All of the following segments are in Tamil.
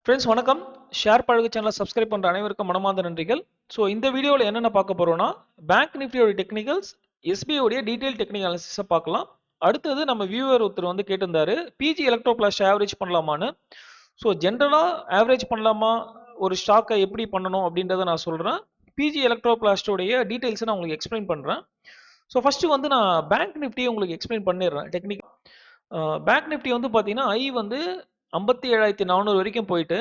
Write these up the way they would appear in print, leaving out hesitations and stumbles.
ஃப்ரெண்ட்ஸ் வணக்கம். ஷேர் பழகு சேனலை சப்ஸ்கிரைப் பண்ணுற அனைவருக்கும் மனமார்ந்த நன்றிகள். ஸோ இந்த வீடியோவில் என்னென்ன பார்க்க போகிறோம்னா, பேங்க் நிஃப்டியோட டெக்னிக்கல்ஸ், எஸ்பிஐடைய டீடைல் டெக்னிக்கல் அனாலிசிஸை பார்க்கலாம். அடுத்தது நம்ம வியூவர் ஒருத்தர் வந்து கேட்டிருந்தாரு, பிஜி எலக்ட்ரோ பிளாஸ் ஆவரேஜ் பண்ணலாமான்னு. ஸோ ஜென்ரலாக ஆவரேஜ் பண்ணலாமா, ஒரு ஸ்டாக்கை எப்படி பண்ணணும் அப்படின்றத நான் சொல்கிறேன். பிஜி எலக்ட்ரோ பிளாஸ்டோடைய டீட்டெயில்ஸை நான் உங்களுக்கு எக்ஸ்பிளைன் பண்ணுறேன். ஸோ ஃபஸ்ட்டு வந்து நான் பேங்க் நிஃப்டியை உங்களுக்கு எக்ஸ்பிளைன் பண்ணிடுறேன். பேங்க் நிஃப்டி வந்து பார்த்தீங்கன்னா ஐ வந்து 57,400 வரைக்கும் போயிட்டு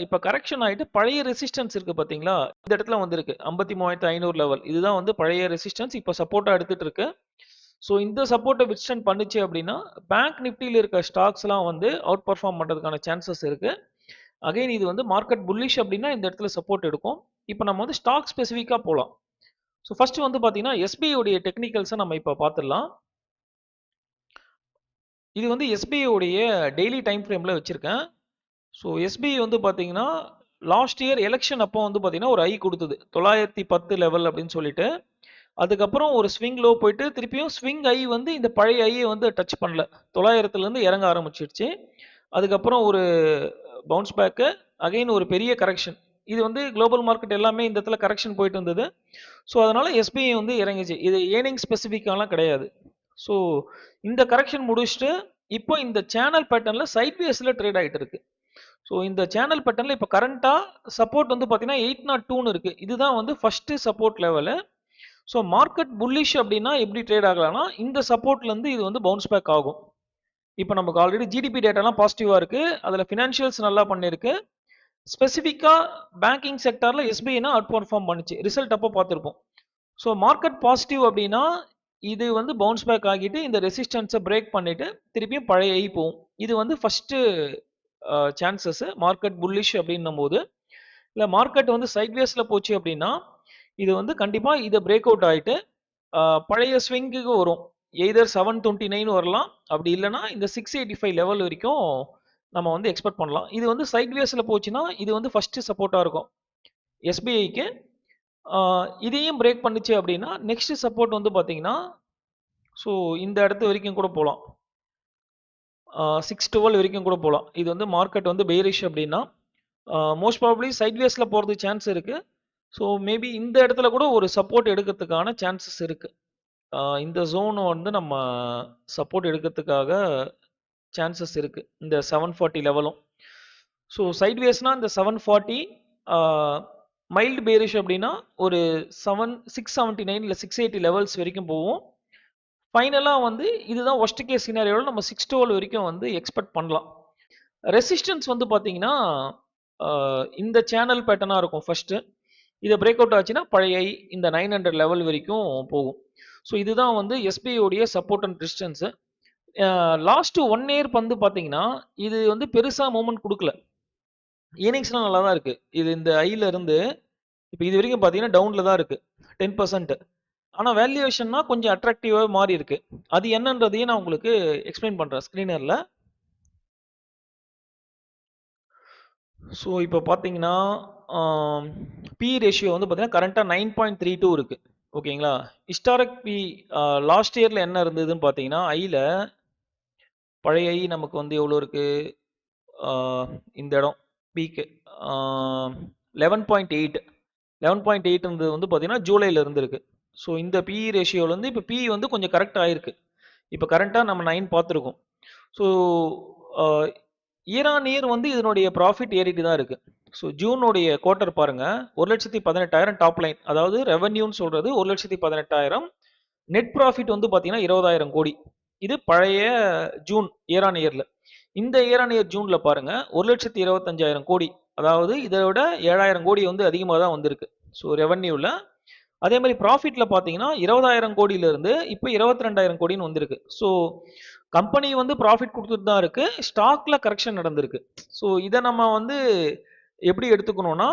இப்போ கரெக்ஷன் ஆகிட்டு பழைய ரெசிஸ்டன்ஸ் இருக்குது பார்த்தீங்களா, இந்த இடத்துல வந்திருக்கு 53,500 லெவல். இதுதான் வந்து பழைய ரெசிஸ்டன்ஸ், இப்போ சப்போர்ட்டாக எடுத்துகிட்டு இருக்கு. ஸோ இந்த சப்போர்ட்டை வித்ஸ்டாண்ட் பண்ணுச்சு அப்படின்னா பேங்க் நிஃப்டியில் இருக்க ஸ்டாக்ஸ்லாம் வந்து அவுட் பர்ஃபார்ம் பண்ணுறதுக்கான சான்சஸ் இருக்குது. அகைன் இது வந்து மார்க்கெட் புல்லிஷ் அப்படின்னா இந்த இடத்துல சப்போர்ட் எடுக்கும். இப்போ நம்ம வந்து ஸ்டாக் ஸ்பெசிஃபிக்காக போகலாம். ஸோ ஃபஸ்ட்டு வந்து பார்த்தீங்கன்னா எஸ்பிஐ உடைய டெக்னிக்கல்ஸை நம்ம இப்போ பார்த்துடலாம். இது வந்து எஸ்பிஐ உடைய டெய்லி டைம் ஃப்ரேமில் வச்சுருக்கேன். ஸோ எஸ்பிஐ வந்து பார்த்தீங்கன்னா லாஸ்ட் இயர் எலெக்ஷன் அப்போ வந்து பார்த்தீங்கன்னா ஒரு ஐ கொடுத்தது 910 லெவல் அப்படின்னு சொல்லிட்டு. அதுக்கப்புறம் ஒரு ஸ்விங் லோ போயிட்டு திருப்பியும் ஸ்விங் ஐ வந்து இந்த பழைய ஐயை வந்து டச் பண்ணல, 900லேருந்து இறங்க ஆரம்பிச்சிடுச்சு. அதுக்கப்புறம் ஒரு பவுன்ஸ் பேக்கு, அகைன் ஒரு பெரிய கரெக்ஷன். இது வந்து குளோபல் மார்க்கெட் எல்லாமே இந்த இடத்துல கரெக்ஷன் போயிட்டு இருந்தது. ஸோ அதனால எஸ்பிஐ வந்து இறங்கிச்சு. இது ஏர்னிங் ஸ்பெசிஃபிக்காலாம் கிடையாது. ஸோ இந்த கரெக்ஷன் முடிச்சுட்டு இப்போ இந்த சேனல் பேட்டர்னில் சைட்வேஸில் ட்ரேட் ஆகிட்டு இருக்கு. ஸோ இந்த சேனல் பேட்டர்னில் இப்போ கரண்ட்டாக சப்போர்ட் வந்து பார்த்தீங்கன்னா 802 இருக்குது. இதுதான் வந்து first support level. So market bullish அப்படின்னா எப்படி ட்ரேட் ஆகலாம்னா இந்த சப்போர்ட்லேருந்து இது வந்து பவுன்ஸ் பேக் ஆகும். இப்போ நமக்கு ஆல்ரெடி ஜிடிபி டேட்டாலாம் பாசிட்டிவாக இருக்குது, அதில் ஃபினான்ஷியல்ஸ் நல்லா பண்ணியிருக்கு. ஸ்பெசிஃபிக்காக பேங்கிங் செக்டாரில் எஸ்பிஐனா அவுட் பர்ஃபார்ம் பண்ணிச்சு, ரிசல்ட் அப்போ பார்த்துருப்போம். ஸோ மார்க்கெட் பாசிட்டிவ் அப்படின்னா இது வந்து பவுன்ஸ் பேக் ஆகிட்டு இந்த ரெசிஸ்டன்ஸை பிரேக் பண்ணிவிட்டு திருப்பியும் பழைய ஐ போகும். இது வந்து ஃபஸ்ட்டு சான்சஸ் மார்க்கெட் புல்லிஷ் அப்படின்னும் போது. இல்லை மார்க்கெட் வந்து சைட்வேஸில் போச்சு அப்படின்னா இது வந்து கண்டிப்பாக இதை பிரேக் அவுட் ஆகிட்டு பழைய ஸ்விங்குக்கு வரும். எய்தர் 729 வரலாம், அப்படி இல்லைனா இந்த 685 லெவல் வரைக்கும் நம்ம வந்து எக்ஸ்பெக்ட் பண்ணலாம். இது வந்து சைட்வேஸில் போச்சுன்னா இது வந்து ஃபஸ்ட்டு சப்போர்ட்டாக இருக்கும் எஸ்பிஐக்கு. இதையும் பிரேக் பண்ணிச்சு அப்படின்னா நெக்ஸ்ட் சப்போர்ட் வந்து பார்த்தீங்கன்னா ஸோ இந்த இடத்து வரைக்கும் கூட போகலாம், 612 வரைக்கும் கூட போகலாம். இது வந்து மார்க்கெட் வந்து பெயரிஷ் அப்படின்னா மோஸ்ட் ப்ராபப்ளி சைட்வேஸில் போகிறதுக்கு சான்ஸ் இருக்குது. ஸோ மேபி இந்த இடத்துல கூட ஒரு சப்போர்ட் எடுக்கிறதுக்கான சான்சஸ் இருக்குது. இந்த ஜோனை வந்து நம்ம சப்போர்ட் எடுக்கிறதுக்காக சான்சஸ் இருக்குது, இந்த 740 லெவலும். ஸோ சைட்வேஸ்னால் இந்த 740, மைல்டு பேரிஷ் அப்படின்னா ஒரு 679 இல்லை 680 லெவல்ஸ் வரைக்கும் போவோம். ஃபைனலாக வந்து இதுதான் ஒர்ஸ்ட் கேஸ் சினாரியோவில் நம்ம 612 வரைக்கும் வந்து எக்ஸ்பெக்ட் பண்ணலாம். ரெசிஸ்டன்ஸ் வந்து பார்த்தீங்கன்னா இந்த சேனல் பேட்டர்னாக இருக்கும். ஃபஸ்ட்டு இதை பிரேக் அவுட் ஆச்சுன்னா பழைய இந்த 900 லெவல் வரைக்கும் போகும். ஸோ இதுதான் வந்து எஸ்பிஐடைய support and resistance. Last 1 year வந்து பார்த்தீங்கன்னா இது வந்து பெருசாக மூவ்மெண்ட் கொடுக்கல. ஏர்னிங்ஸ்லாம் நல்லா தான் இருக்குது. இது இந்த ஐயில் இருந்து இப்போ இது வரைக்கும் பார்த்தீங்கன்னா டவுனில் தான் இருக்குது 10%. ஆனால் வேல்யூவேஷன்னா கொஞ்சம் அட்ராக்டிவாக மாறி இருக்கு. அது என்னன்றதையும் நான் உங்களுக்கு எக்ஸ்பிளைன் பண்ணுறேன் ஸ்க்ரீனரில். ஸோ இப்போ பார்த்தீங்கன்னா பி ரேஷியோ வந்து பார்த்தீங்கன்னா கரண்ட்டாக 9.32 இருக்குது. ஓகேங்களா. ஹிஸ்டாரிக் பி லாஸ்ட் இயரில் என்ன இருந்ததுன்னு பார்த்தீங்கன்னா ஐயில் பழைய ஐ நமக்கு வந்து எவ்வளோ இருக்குது, இந்த இடம் பிக்கு 11.8 இருந்தது வந்து பார்த்தீங்கன்னா ஜூலையில் இருந்துருக்கு. ஸோ இந்த பி ரேஷியோலேருந்து இப்போ பி வந்து கொஞ்சம் கரெக்ட் ஆகிருக்கு. இப்போ கரண்ட்டாக நம்ம 9 பார்த்துருக்கோம். ஸோ இயர் ஆன் இயர் வந்து இதனுடைய ப்ராஃபிட் ஏறிட்டு தான் இருக்குது. ஸோ ஜூனுடைய குவார்ட்டர் பாருங்கள், 1,18,000 டாப் லைன், அதாவது ரெவன்யூன்னு சொல்கிறது 1,18,000. நெட் ப்ராஃபிட் வந்து பார்த்தீங்கன்னா 20,000 கோடி. இது பழைய ஜூன் இயர் ஆன் இயரில். இந்த இயர் ஆன் இயர் ஜூனில் பாருங்கள் 1,25,000 கோடி, அதாவது இதை விட 7,000 கோடி வந்து அதிகமாக தான் வந்திருக்கு. ஸோ ரெவன்யூவில். அதே மாதிரி ப்ராஃபிட்டில் பார்த்தீங்கன்னா 20,000 கோடியிலேருந்து இப்போ 22,000 கோடின்னு வந்திருக்கு. ஸோ கம்பெனி வந்து ப்ராஃபிட் கொடுத்துட்டு தான் இருக்குது, ஸ்டாக்கில் கரெக்ஷன் நடந்திருக்கு. ஸோ இதை நம்ம வந்து எப்படி எடுத்துக்கணும்னா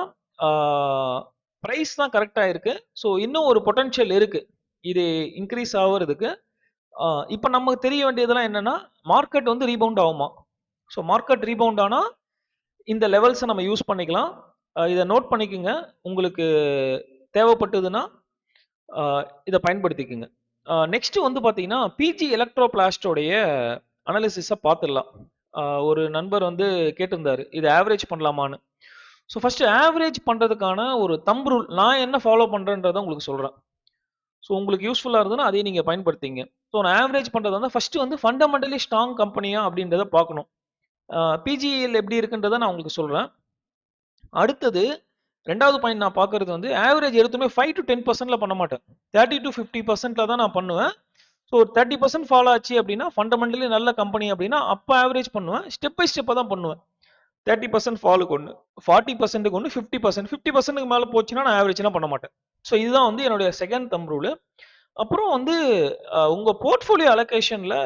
ப்ரைஸ் தான் கரெக்டாக இருக்குது. ஸோ இன்னும் ஒரு பொட்டன்ஷியல் இருக்குது இது இன்க்ரீஸ் ஆகிறதுக்கு. இப்போ நமக்கு தெரிய வேண்டியதெல்லாம் என்னென்னா மார்க்கெட் வந்து ரீபவுண்ட் ஆகுமா. ஸோ மார்க்கெட் ரீபவுண்ட் ஆனால் இந்த லெவல்ஸை நம்ம யூஸ் பண்ணிக்கலாம். இதை நோட் பண்ணிக்கோங்க, உங்களுக்கு தேவைப்பட்டதுன்னா இதை பயன்படுத்திக்கோங்க. நெக்ஸ்ட் வந்து பார்த்தீங்கன்னா பிஜி எலக்ட்ரோ பிளாஸ்டோடைய அனாலிசிஸை பார்த்துடலாம். ஒரு நண்பர் வந்து கேட்டிருந்தாரு, இது ஆவரேஜ் பண்ணலாமான்னு. ஸோ ஃபர்ஸ்ட் ஆவரேஜ் பண்றதுக்கான ஒரு தம்ப் ரூல் நான் என்ன ஃபாலோ பண்றேன்றத உங்களுக்கு சொல்றேன். ஸோ உங்களுக்கு யூஸ்ஃபுல்லா இருந்ததுன்னா அதையும் நீங்க பயன்படுத்திங்க. ஸோ நான் ஆவரேஜ் பண்றது வந்து ஃபர்ஸ்ட் வந்து ஃபண்டமெண்டலி ஸ்ட்ராங் கம்பெனியா அப்படின்றத பார்க்கணும். பிஜிஎல் எப்படி இருக்குன்றத நான் உங்களுக்கு சொல்றேன். அடுத்தது 2வது பாயிண்ட் நான் பார்க்கறது வந்து ஆவரேஜ் எடுத்தோனே 5 to 10%ல பண்ண மாட்டேன். 30 to 50%ல தான் நான் பண்ணுவேன். ஸோ ஒரு 30% ஃபாலோ ஆச்சு அப்படின்னா ஃபண்டமெண்டலி நல்ல கம்பெனி அப்படின்னா அப்போ ஆவரேஜ் பண்ணுவேன். ஸ்டெப் பை ஸ்டெப்பாக தான் பண்ணுவேன். 30% ஃபாலுக்கு ஒன்று, 40%க்கு ஒன்று, 50%. 50%க்கு மேலே போச்சுன்னா நான் ஆவரேஜ்லாம் பண்ண மாட்டேன். ஸோ இதுதான் வந்து என்னுடைய செகண்ட் தம்ப் ரூலு. அப்புறம் வந்து உங்க போர்ட்ஃபோலியோ அலோகேஷன்ல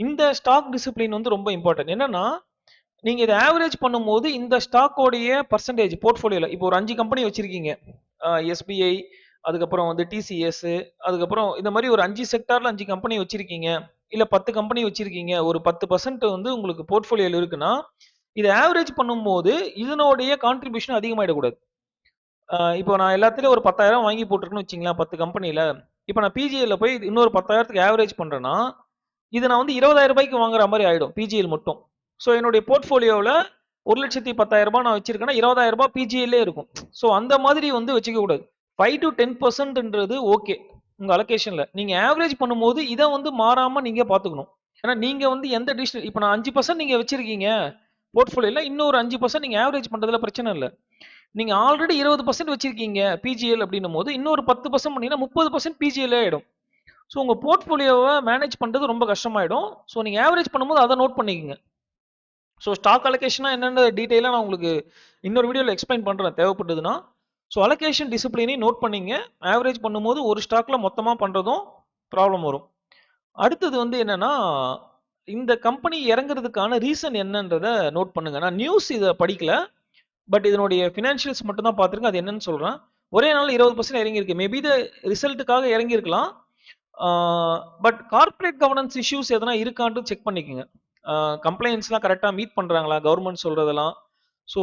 இந்த ஸ்டாக் டிசிப்ளின் வந்து ரொம்ப இம்பார்ட்டன்ட். என்னன்னா, நீங்க இத ஆவரேஜ் பண்ணும்போது இந்த ஸ்டாக்கோடைய பெர்சன்டேஜ் போர்ட்ஃபோலியோல இப்போ ஒரு 5 கம்பெனி வச்சிருக்கீங்க. எஸ்பிஐ, அதுக்கப்புறம் வந்து டிசிஎஸ், அதுக்கப்புறம் இந்த மாதிரி ஒரு 5 செக்டார்ல 5 கம்பெனி வச்சிருக்கீங்க. இல்ல 10 கம்பெனி வச்சிருக்கீங்க. ஒரு 10% வந்து உங்களுக்கு போர்ட்ஃபோலியோல இருக்குன்னா, இத ஆவரேஜ் பண்ணும்போது இதனுடைய கான்ட்ரிபியூஷன் அதிகமாயிடக்கூடாது. இப்போ நான் எல்லாத்துலயும் ஒரு 10,000 வாங்கி போட்டிருக்கேன்னு வச்சுங்களேன் 10 கம்பெனில. இப்போ நான் பிஜிஎல்ல போய் இன்னொரு 10,000க்கு ஆவரேஜ் பண்றேன்னா, இது நான் வந்து 20,000 ரூபாய்க்கு வாங்குற மாதிரி ஆயிடும் பிஜிஎல் மட்டும். ஸோ என்னுடைய போர்ட்ஃபோலியோவில் 1,10,10,000 நான் வச்சிருக்கேன்னா 20,000 பிஜிஎல்லே இருக்கும். ஸோ அந்த மாதிரி வந்து வச்சுக்க கூடாது. 5 to 10%ன்றது ஓகே உங்க அலோகேஷன்ல. நீங்க ஆவரேஜ் பண்ணும்போது இதை வந்து மாறாம நீங்க பாத்துக்கணும். ஏன்னா நீங்க வந்து எந்த டிசிஷன் இப்போ நான் 5% நீங்க வச்சிருக்கீங்க போர்ட்ஃபோலியோல, இன்னொரு 5% நீங்க ஆவரேஜ் பண்றதுல பிரச்சனை இல்லை. நீங்க ஆல்ரெடி 20% வச்சிருக்கீங்க பிஜிஎல் அப்படின்னும் போது இன்னொரு 10% பண்ணீங்கன்னா 30% பிஜிஎல் ஆயிடும். ஸோ உங்க போர்ட்ஃபோலியோவை மேனேஜ் பண்றது ரொம்ப கஷ்டமாயிடும். ஸோ நீங்க ஆவரேஜ் பண்ணும்போது அதை நோட் பண்ணிக்கங்க. ஸோ ஸ்டாக் அலோகேஷனா என்னென்ன டீட்டெயிலாக நான் உங்களுக்கு இன்னொரு வீடியோவில் எக்ஸ்பிளைன் பண்ணுறேன் தேவைப்பட்டதுன்னா. ஸோ அலோகேஷன் டிசிப்ளினையும் நோட் பண்ணிங்க. ஆவரேஜ் பண்ணும்போது ஒரு ஸ்டாக்கில் மொத்தமாக பண்ணுறதும் ப்ராப்ளம் வரும். அடுத்தது வந்து என்னன்னா, இந்த கம்பெனி இறங்குறதுக்கான ரீசன் என்னன்றதை நோட் பண்ணுங்க. நான் நியூஸ் இதை படிக்கல, பட் இதனுடைய ஃபினான்ஷியல்ஸ் மட்டும் தான் பார்த்துருக்கேன். அது என்னன்னு சொல்கிறேன். ஒரே நாள் 20% இறங்கியிருக்கு. மேபி இது ரிசல்ட்டுக்காக இறங்கியிருக்கலாம். பட் கார்ப்பரேட் கவர்னன்ஸ் இஷ்யூஸ் எதனா இருக்கான்ட்டு செக் பண்ணிக்கோங்க. கம்ப்ளைண்ட்ஸ்லாம் கரெக்டாக மீட் பண்ணுறாங்களா கவர்மெண்ட் சொல்கிறதெல்லாம். ஸோ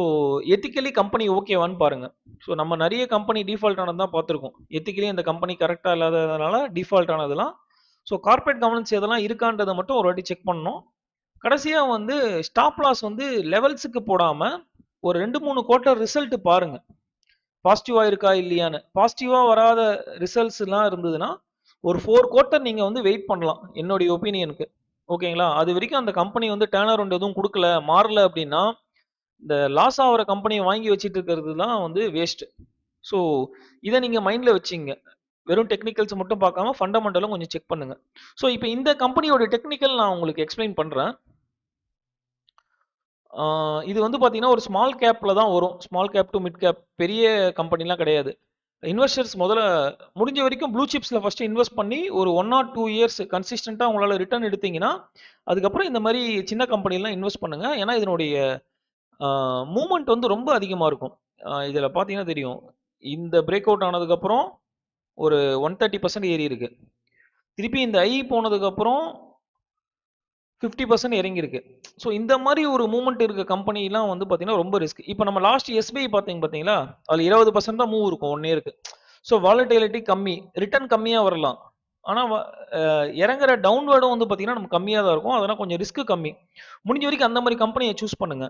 எத்திக்கலி கம்பெனி ஓகேவான்னு பாருங்க. ஸோ நம்ம நிறைய கம்பெனி டிஃபால்ட் ஆனது தான் பார்த்துருக்கோம். எத்திக்கலி அந்த கம்பெனி கரெக்டாக இல்லாததுனால டிஃபால்ட் ஆனதுலாம். ஸோ கார்ப்பரேட் கவர்னன்ஸ் எதெல்லாம் இருக்கான்றதை மட்டும் ஒரு வாட்டி செக் பண்ணணும். கடைசியாக வந்து ஸ்டாப் லாஸ் வந்து லெவல்ஸுக்கு போடாமல் ஒரு 2-3 குவார்ட்டர் ரிசல்ட் பாருங்க. பாசிட்டிவா இருக்கா இல்லையான்னு. பாசிட்டிவா வராத ரிசல்ட்ஸ்லாம் இருந்ததுன்னா ஒரு 4 குவார்ட்டர் நீங்க வந்து வெயிட் பண்ணலாம் என்னுடைய ஒப்பீனியனுக்கு. ஓகேங்களா? அது வரைக்கும் அந்த கம்பெனி வந்து டர்ன் அரவுண்ட் எதுவும் கொடுக்கல, மாறல அப்படின்னா இந்த லாஸ் ஆகிற கம்பெனியை வாங்கி வச்சுட்டு இருக்கிறது தான் வந்து வேஸ்ட். ஸோ இதை நீங்க மைண்ட்ல வச்சுங்க. வெறும் டெக்னிக்கல்ஸ் மட்டும் பார்க்காம ஃபண்டமெண்டலும் கொஞ்சம் செக் பண்ணுங்க. ஸோ இப்போ இந்த கம்பெனியோட டெக்னிக்கல் நான் உங்களுக்கு எக்ஸ்பிளைன் பண்றேன். இது வந்து பார்த்தீங்கன்னா ஒரு ஸ்மால் கேப்ல தான் வரும். Small cap to mid cap, பெரிய கம்பெனிலாம் கிடையாது. இன்வெஸ்டர்ஸ் முதல்ல முடிஞ்ச வரைக்கும் ப்ளூ சிப்ஸில் ஃபஸ்ட்டு இன்வெஸ்ட் பண்ணி ஒரு 1 or 2 இயர்ஸ் கன்சிஸ்டண்ட்டாக உங்களால் ரிட்டர்ன் எடுத்தீங்கன்னா அதுக்கப்புறம் இந்த மாதிரி சின்ன கம்பெனிலாம் இன்வெஸ்ட் பண்ணுங்க. ஏன்னா இதனுடைய மூமெண்ட் வந்து ரொம்ப அதிகமாக இருக்கும். இதில் பார்த்தீங்கன்னா தெரியும். இந்த பிரேக் அவுட் ஆனதுக்கப்புறம் ஒரு 130% ஏறி இருக்கு. திருப்பி இந்த ஐ போனதுக்கப்புறம் 50% இறங்கியிருக்கு. ஸோ இந்த மாதிரி ஒரு மூவ்மெண்ட் இருக்க கம்பெனிலாம் வந்து பார்த்தீங்கன்னா ரொம்ப ரிஸ்க். இப்போ நம்ம லாஸ்ட் எஸ்பிஐ பார்த்தீங்களா? அதில் 20% தான் மூவ் இருக்கும் 1 இயருக்கு. ஸோ வாலட்டிலிட்டி கம்மி, ரிட்டர்ன் கம்மியாக வரலாம். ஆனால் இறங்குற டவுன்வேர்டும் வந்து பார்த்தீங்கன்னா நம்ம கம்மியாக தான் இருக்கும். அதெல்லாம் கொஞ்சம் ரிஸ்க் கம்மி. முடிஞ்ச வரைக்கும் அந்த மாதிரி கம்பெனியை சூஸ் பண்ணுங்க.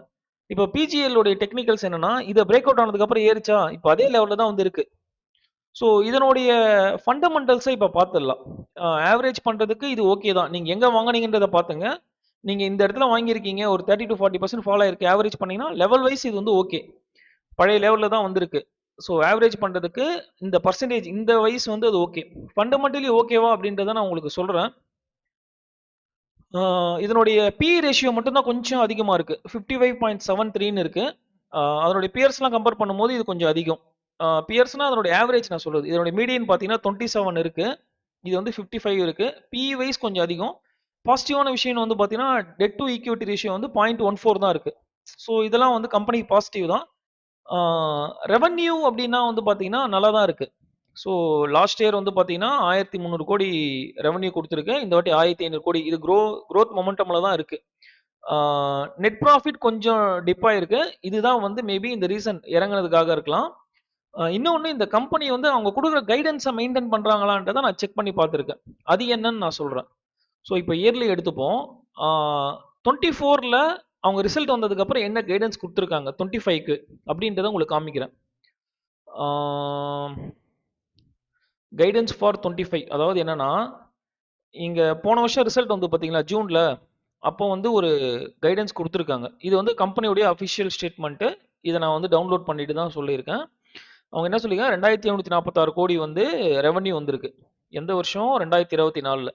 இப்போ பிஜிஎல் டெக்னிக்கல்ஸ் என்னன்னா, இதை பிரேக் அவுட் ஆனதுக்கப்புறம் ஏறிச்சா இப்போ அதே லெவலில் தான் வந்து இருக்கு. ஸோ இதனுடைய ஃபண்டமெண்டல்ஸை இப்போ பார்த்துடலாம். ஆவரேஜ் பண்ணுறதுக்கு இது ஓகே தான். நீங்கள் எங்கே வாங்கினீங்கன்றதை பார்த்துங்க. நீங்கள் இந்த இடத்துல வாங்கியிருக்கீங்க ஒரு 30 to 40% ஃபால் ஆயிருக்கு. ஆவரேஜ் பண்ணீங்கன்னா லெவல் வைஸ் இது வந்து ஓகே. பழைய லெவலில் தான் வந்திருக்கு. ஸோ ஆவரேஜ் பண்ணுறதுக்கு இந்த பர்சன்டேஜ் இந்த வைஸ் வந்து அது ஓகே. ஃபண்டமெண்டலி ஓகேவா அப்படின்றத நான் உங்களுக்கு சொல்கிறேன். இதனுடைய பி ரேஷியோ மட்டும்தான் கொஞ்சம் அதிகமாக இருக்குது. 55.73ன்னு இருக்குது. அதனுடைய பியர்ஸ்லாம் கம்பேர் பண்ணும்போது இது கொஞ்சம் அதிகம். பியர்ஸ்னா அதனுடைய ஆவரேஜ் நான் சொல்றது. இதனுடைய மீடியன் பார்த்தீங்கன்னா 27 இருக்கு. இது வந்து 55 இருக்கு. பி வைஸ் கொஞ்சம் அதிகம். பாசிட்டிவான விஷயம் வந்து பார்த்தீங்கன்னா டெட் டு ஈக்விட்டி ரேஷியோ வந்து 0.14 தான் இருக்கு. ஸோ இதெல்லாம் வந்து கம்பெனி பாசிட்டிவ் தான். ரெவன்யூ அப்படின்னா வந்து பார்த்தீங்கன்னா நல்லா தான் இருக்கு. ஸோ லாஸ்ட் இயர் வந்து பார்த்தீங்கன்னா 1300 கோடி ரெவன்யூ கொடுத்துருக்கு. இந்த வாட்டி 1500 கோடி. இது க்ரோத் மொமெண்டம்ல தான் இருக்கு. நெட் ப்ராஃபிட் கொஞ்சம் டிப் ஆயிருக்கு. இதுதான் வந்து மேபி இந்த ரீசன் இறங்குனதுக்காக இருக்கலாம். இன்னொன்னு இந்த கம்பெனி வந்து அவங்க கொடுக்குற கைடன்ஸை மெயின்டைன் பண்றாங்களான்றதை நான் செக் பண்ணி பார்த்துருக்கேன். அது என்னன்னு நான் சொல்றேன். ஸோ இப்போ இயர்லி எடுத்துப்போம். 24ல அவங்க ரிசல்ட் வந்ததுக்கப்புறம் என்ன கைடன்ஸ் கொடுத்துருக்காங்க 25க்கு அப்படின்றத உங்களுக்கு காமிக்கிறேன். கைடன்ஸ் ஃபார் 25 அதாவது என்னன்னா, இங்க போன வருஷம் ரிசல்ட் வந்து பார்த்தீங்களா ஜூன்ல, அப்போ வந்து ஒரு கைடன்ஸ் கொடுத்துருக்காங்க. இது வந்து கம்பெனியுடைய அஃபிஷியல் ஸ்டேட்மெண்ட்டு. இதை நான் வந்து டவுன்லோட் பண்ணிட்டு தான் சொல்லியிருக்கேன். அவங்க என்ன சொல்லியிருக்காங்க, 2746 கோடி வந்து ரெவன்யூ வந்திருக்கு. எந்த வருஷம்? 2024ல.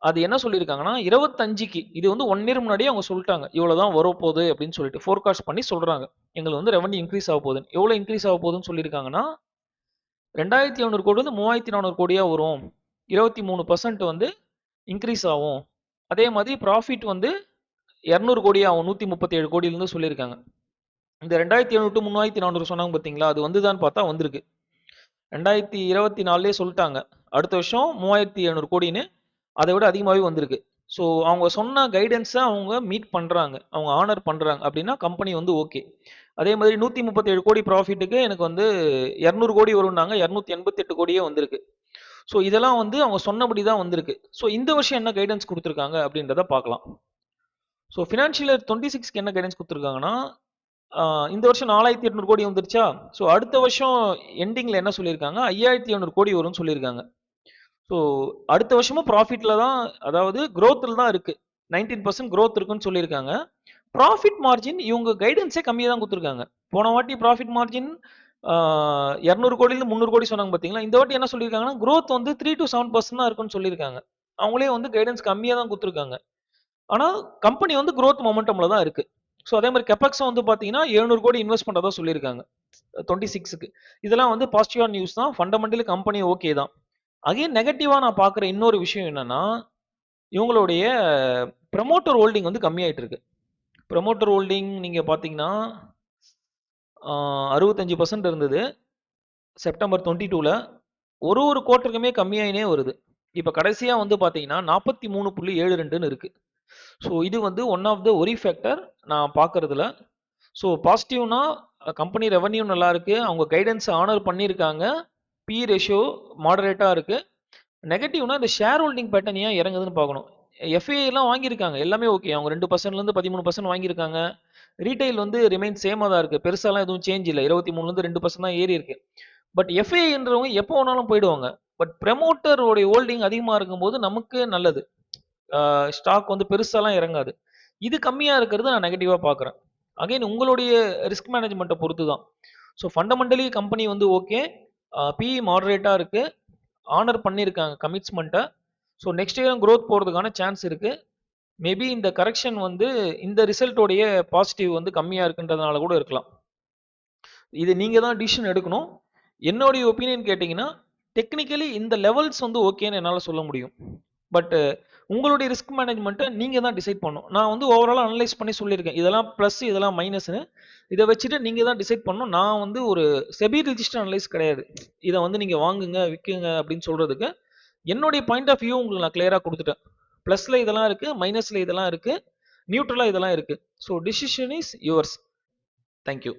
அது என்ன சொல்லியிருக்காங்கன்னா 25க்கு, இது வந்து 1 இயர் முன்னாடியே அவங்க சொல்லிட்டாங்க இவ்வளவுதான் வரப்போகுது அப்படின்னு சொல்லிட்டு ஃபோர்காஸ்ட் பண்ணி சொல்றாங்க. எங்களுக்கு வந்து ரெவன்யூ இன்க்ரீஸ் ஆக போகுதுன்னு. எவ்வளோ இன்க்ரீஸ் ஆக போகுதுன்னு சொல்லியிருக்காங்கன்னா 2700 கோடி வந்து 3400 கோடியா வரும். 23% வந்து இன்க்ரீஸ் ஆகும். அதே மாதிரி ப்ராஃபிட் வந்து 200 கோடி ஆகும். 137 கோடியிலிருந்து சொல்லியிருக்காங்க. இந்த 2700 டு 3400 சொன்னாங்க பார்த்தீங்களா, அது வந்துதான்னு பார்த்தா வந்திருக்கு. 2024லே சொல்லிட்டாங்க அடுத்த வருஷம் 3700 கோடின்னு. அதை விட அதிகமாகவே வந்திருக்கு. ஸோ அவங்க சொன்ன கைடன்ஸை அவங்க மீட் பண்ணுறாங்க, அவங்க ஆனர் பண்ணுறாங்க அப்படின்னா கம்பெனி வந்து ஓகே. அதே மாதிரி 137 கோடி ப்ராஃபிட்டுக்கு எனக்கு வந்து 200 கோடி வரும்னாங்க, 288 கோடியே வந்திருக்கு. ஸோ இதெல்லாம் வந்து அவங்க சொன்னபடி தான் வந்திருக்கு. ஸோ இந்த வருஷம் என்ன கைடன்ஸ் கொடுத்துருக்காங்க அப்படின்றத பார்க்கலாம். ஸோ ஃபினான்ஷியல் இயர் 26க்கு என்ன கைடன்ஸ் கொடுத்துருக்காங்கன்னா, இந்த வருஷம் 4800 கோடி வந்துருச்சா. ஸோ அடுத்த வருஷம் எண்டிங்கில் என்ன சொல்லியிருக்காங்க, 5700 கோடி வரும்னு சொல்லியிருக்காங்க. ஸோ அடுத்த வருஷமும் ப்ராஃபிட்டில் தான், அதாவது க்ரோத்தில் தான் இருக்குது. 19% க்ரோத் இருக்குன்னு சொல்லியிருக்காங்க. ப்ராஃபிட் மார்ஜின் இவங்க கைடன்ஸே கம்மியாக தான் கொடுத்துருக்காங்க. போன வாட்டி ப்ராஃபிட் மார்ஜின் 200 கோடியிலிருந்து 300 கோடி சொன்னாங்க பார்த்தீங்களா. இந்த வாட்டி என்ன சொல்லியிருக்காங்கன்னா க்ரோத் வந்து 3 to 7% தான் இருக்குன்னு சொல்லியிருக்காங்க. அவங்களே வந்து கைடன்ஸ் கம்மியாக தான் கொடுத்துருக்காங்க. ஆனால் கம்பெனி வந்து க்ரோத் மொமெண்டம்ல தான் இருக்கு. ஸோ அதே மாதிரி கெப்பக்ஸும் வந்து பார்த்தீங்கன்னா 700 கோடி இன்வெஸ்ட் பண்ணுறதா சொல்லியிருக்காங்க 26க்கு. இதெல்லாம் வந்து பாசிட்டிவான நியூஸ் தான். ஃபண்டமெண்டலி கம்பெனி ஓகே தான். அகைன் நெகட்டிவா நான் பார்க்குற இன்னொரு விஷயம் என்னன்னா, இவங்களுடைய ப்ரமோட்டர் ஹோல்டிங் வந்து கம்மியாயிட்டு இருக்கு. ப்ரமோட்டர் ஹோல்டிங் நீங்க பார்த்தீங்கன்னா 65% இருந்தது செப்டம்பர் 22ல. ஒரு குவார்ட்டருக்குமே கம்மியாயினே வருது. இப்போ கடைசியா வந்து பார்த்தீங்கன்னா 43.72ன்னு இருக்கு. ஸோ இது வந்து one of the worry factor நான் பார்க்கறதுல. ஸோ பாசிட்டிவ்னா கம்பெனி ரெவன்யூ நல்லா இருக்கு, அவங்க கைடன்ஸ் ஆனர் பண்ணியிருக்காங்க, பி ரேஷியோ மாடரேட்டாக இருக்கு. நெகட்டிவ்னா இந்த ஷேர் ஹோல்டிங் பேட்டர்ன் ஏன் இறங்குதுன்னு பார்க்கணும். எஃப்ஐஐ எல்லாம் வாங்கியிருக்காங்க, எல்லாமே ஓகே. அவங்க 2%லேருந்து 13% வாங்கியிருக்காங்க. ரீட்டைல் வந்து ரிமைன் சேமாக தான் இருக்குது, பெருசாலாம் எதுவும் சேஞ்ச் இல்லை. 23லேருந்து 2% தான் ஏறி இருக்கு. பட் எஃப்ஐன்றவங்க எப்போ வேணாலும் போயிடுவாங்க. பட் ப்ரமோட்டருடைய ஹோல்டிங் அதிகமாக இருக்கும்போது நமக்கு நல்லது. ஸ்டாக் வந்து பெருசாலாம் இறங்காது. இது கம்மியாக இருக்கிறது நான் நெகட்டிவாக பார்க்குறேன். அகைன் உங்களுடைய ரிஸ்க் மேனேஜ்மெண்ட்டை பொறுத்து தான். ஸோ ஃபண்டமெண்டலி கம்பெனி வந்து ஓகே, பிஇ மாடரேட்டாக இருக்குது, ஆனர் பண்ணியிருக்காங்க கமிட்மெண்ட்டை. ஸோ நெக்ஸ்ட் இயரும் க்ரோத் போகிறதுக்கான சான்ஸ் இருக்குது. மேபி இந்த கரெக்ஷன் வந்து இந்த ரிசல்ட்டோடைய பாசிட்டிவ் வந்து கம்மியாக இருக்குன்றதுனால கூட இருக்கலாம். இது நீங்கள் தான் டிசிஷன் எடுக்கணும். என்னுடைய ஒப்பீனியன் கேட்டிங்கன்னா டெக்னிக்கலி இந்த லெவல்ஸ் வந்து ஓகேன்னு என்னால் சொல்ல முடியும். பட் உங்களுடைய ரிஸ்க் மேனேஜ்மெண்ட்டை நீங்கள் தான் டிசைட் பண்ணணும். நான் வந்து ஓவராலாக அனலைஸ் பண்ணி சொல்லியிருக்கேன், இதெல்லாம் ப்ளஸ் இதெல்லாம் மைனஸ்னு. இதை வச்சுட்டு நீங்கள் தான் டிசைட் பண்ணணும். நான் வந்து ஒரு செபி ரிஜிஸ்டர் அனலைஸ் கிடையாது. இதை வந்து நீங்கள் வாங்குங்க விற்குங்க அப்படின்னு சொல்கிறதுக்கு என்னுடைய பாயிண்ட் ஆஃப் வியூ உங்களுக்கு நான் கிளியராக கொடுத்துட்டேன். ப்ளஸில் இதெல்லாம் இருக்குது, மைனஸில் இதெல்லாம் இருக்குது, நியூட்ரலாக இதெல்லாம் இருக்குது. So decision is yours. Thank you.